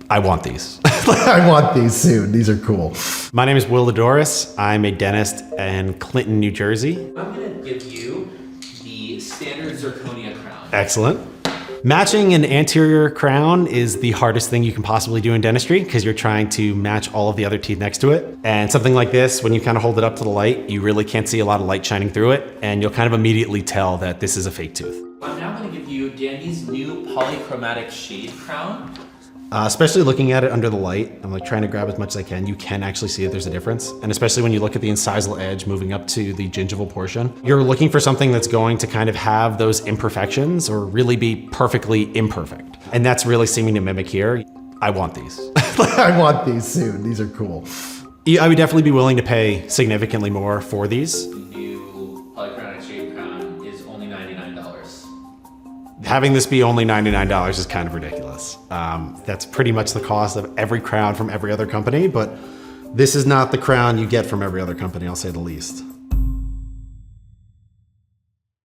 I want these. I want these soon. These are cool. My name is Dadouris. I'm a dentist in Clinton, New Jersey. I'm gonna give you the standard zirconia crown. Excellent. Matching an anterior crown is the hardest thing you can possibly do in dentistry because you're trying to match all of the other teeth next to it. And something like this, when you kind of hold it up to the light, you really can't see a lot of light shining through it, and you'll kind of immediately tell that this is a fake tooth. I'm now gonna give you Danny's new Polychromatic Shade crown. Especially looking at it under the light, I'm like trying to grab as much as I can. You can actually see that there's a difference. And especially when you look at the incisal edge moving up to the gingival portion, you're looking for something that's going to kind of have those imperfections or really be perfectly imperfect. And that's really seeming to mimic here. I want these. I want these soon. These are cool. I would definitely be willing to pay significantly more for these. The new Polychromatic Shade crown is only $99. Having this be only $99 is kind of ridiculous. That's pretty much the cost of every crown from every other company, but this is not the crown you get from every other company, I'll say the least.